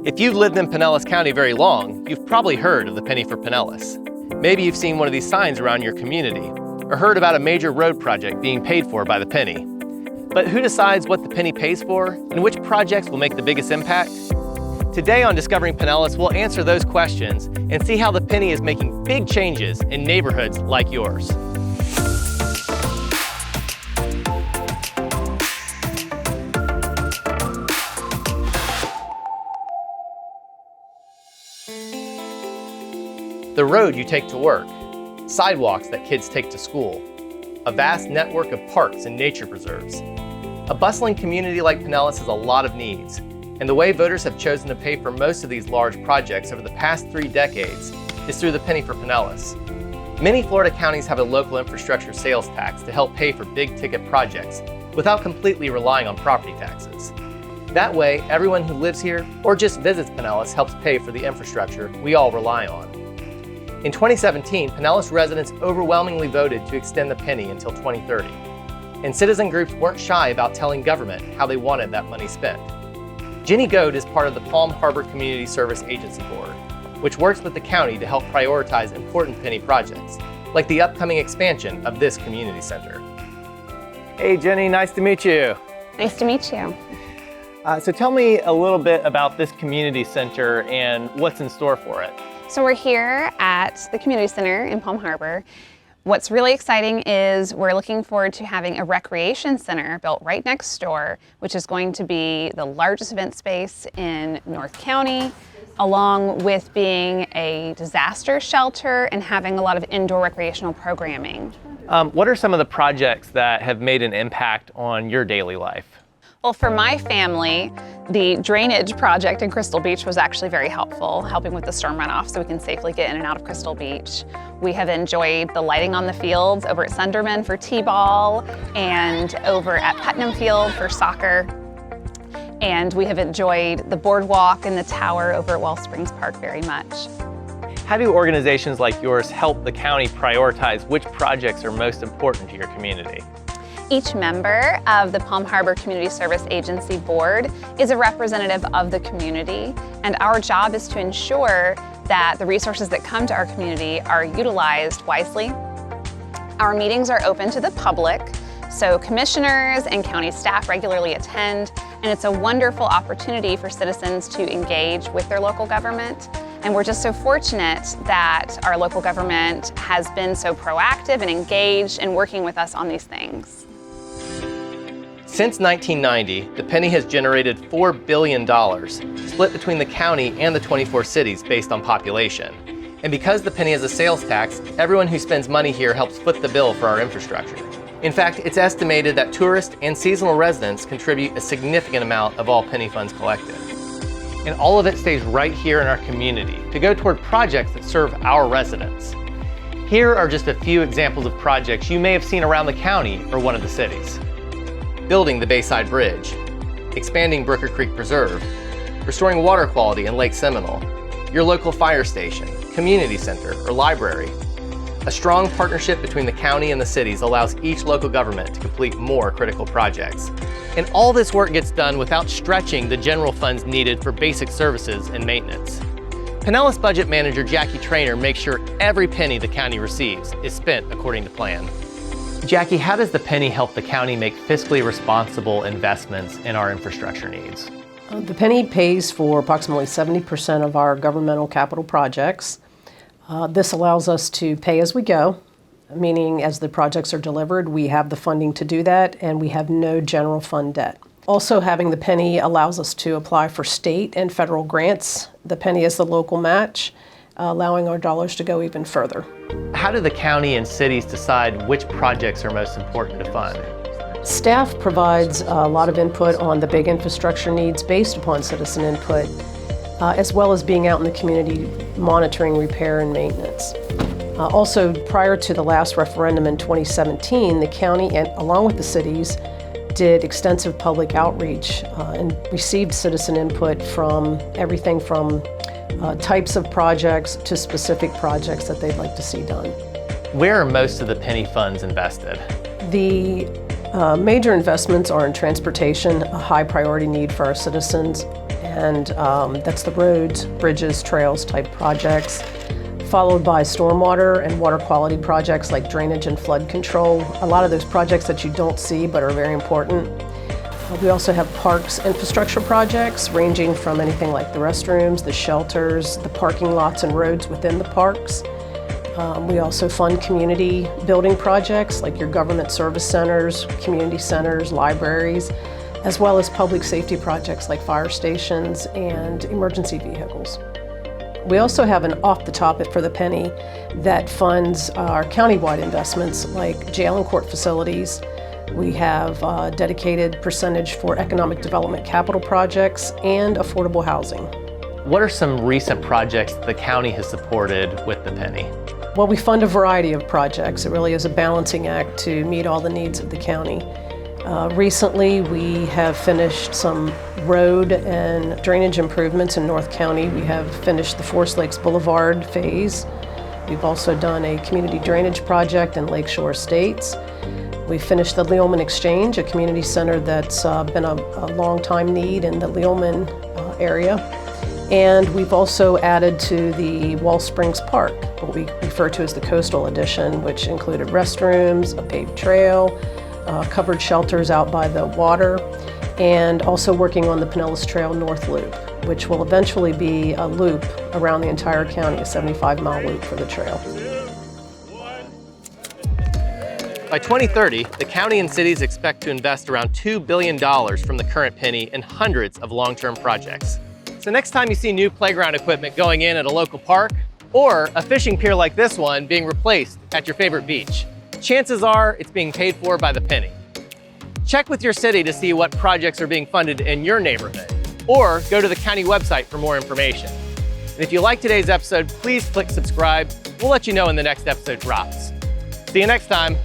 If you've lived in Pinellas County very long, you've probably heard of the penny for Pinellas. Maybe you've seen one of these signs around your community, or heard about a major road project being paid for by the penny. But who decides what the penny pays for, and which projects will make the biggest impact? Today on Discovering Pinellas, we'll answer those questions and see how the penny is making big changes in neighborhoods like yours. The road you take to work, sidewalks that kids take to school, a vast network of parks and nature preserves. A bustling community like Pinellas has a lot of needs, and the way voters have chosen to pay for most of these large projects over the past 3 decades is through the penny for Pinellas. Many Florida counties have a local infrastructure sales tax to help pay for big ticket projects without completely relying on property taxes. That way, everyone who lives here or just visits Pinellas helps pay for the infrastructure we all rely on. In 2017, Pinellas residents overwhelmingly voted to extend the penny until 2030. And citizen groups weren't shy about telling government how they wanted that money spent. Ginny Goad is part of the Palm Harbor Community Service Agency Board, which works with the county to help prioritize important penny projects, like the upcoming expansion of this community center. Hey Jenny, nice to meet you. Nice to meet you. So tell me a little bit about this community center and what's in store for it. So we're here at the community center in Palm Harbor. What's really exciting is we're looking forward to having a recreation center built right next door, which is going to be the largest event space in North County, along with being a disaster shelter and having a lot of indoor recreational programming. What are some of the projects that have made an impact on your daily life? Well, for my family, the drainage project in Crystal Beach was actually very helpful, helping with the storm runoff so we can safely get in and out of Crystal Beach. We have enjoyed the lighting on the fields over at Sunderman for t-ball and over at Putnam Field for soccer. And we have enjoyed the boardwalk and the tower over at Wellsprings Park very much. How do organizations like yours help the county prioritize which projects are most important to your community? Each member of the Palm Harbor Community Service Agency Board is a representative of the community, and our job is to ensure that the resources that come to our community are utilized wisely. Our meetings are open to the public, so commissioners and county staff regularly attend, and it's a wonderful opportunity for citizens to engage with their local government. And we're just so fortunate that our local government has been so proactive and engaged in working with us on these things. Since 1990, the penny has generated $4 billion, split between the county and the 24 cities based on population. And because the penny is a sales tax, everyone who spends money here helps foot the bill for our infrastructure. In fact, it's estimated that tourists and seasonal residents contribute a significant amount of all penny funds collected. And all of it stays right here in our community to go toward projects that serve our residents. Here are just a few examples of projects you may have seen around the county or one of the cities. Building the Bayside Bridge, expanding Brooker Creek Preserve, restoring water quality in Lake Seminole, your local fire station, community center, or library. A strong partnership between the county and the cities allows each local government to complete more critical projects. And all this work gets done without stretching the general funds needed for basic services and maintenance. Pinellas Budget Manager Jackie Trainer makes sure every penny the county receives is spent according to plan. Jackie, how does the penny help the county make fiscally responsible investments in our infrastructure needs? The penny pays for approximately 70% of our governmental capital projects. This allows us to pay as we go, meaning as the projects are delivered, we have the funding to do that, and we have no general fund debt. Also, having the penny allows us to apply for state and federal grants. The penny is the local match, allowing our dollars to go even further. How do the county and cities decide which projects are most important to fund? Staff provides a lot of input on the big infrastructure needs based upon citizen input, as well as being out in the community monitoring repair and maintenance. Also, prior to the last referendum in 2017, the county, and along with the cities, did extensive public outreach and received citizen input from everything from types of projects to specific projects that they'd like to see done. Where are most of the penny funds invested? The major investments are in transportation, a high priority need for our citizens, and that's the roads, bridges, trails type projects, followed by stormwater and water quality projects like drainage and flood control. A lot of those projects that you don't see but are very important. We also have parks infrastructure projects ranging from anything like the restrooms, the shelters, the parking lots and roads within the parks. We also fund community building projects like your government service centers, community centers, libraries, as well as public safety projects like fire stations and emergency vehicles. We also have an off the top for the penny that funds our countywide investments like jail and court facilities. We have a dedicated percentage for economic development capital projects and affordable housing. What are some recent projects the county has supported with the penny? Well, we fund a variety of projects. It really is a balancing act to meet all the needs of the county. Recently, we have finished some road and drainage improvements in North County. We have finished the Forest Lakes Boulevard phase. We've also done a community drainage project in Lakeshore Estates. We finished the Lealman Exchange, a community center that's been a long time need in the Lealman area. And we've also added to the Wall Springs Park, what we refer to as the Coastal Edition, which included restrooms, a paved trail, covered shelters out by the water, and also working on the Pinellas Trail North Loop, which will eventually be a loop around the entire county, a 75-mile loop for the trail. By 2030, the county and cities expect to invest around $2 billion from the current penny in hundreds of long-term projects. So next time you see new playground equipment going in at a local park, or a fishing pier like this one being replaced at your favorite beach, chances are it's being paid for by the penny. Check with your city to see what projects are being funded in your neighborhood, or go to the county website for more information. And if you like today's episode, please click subscribe. We'll let you know when the next episode drops. See you next time.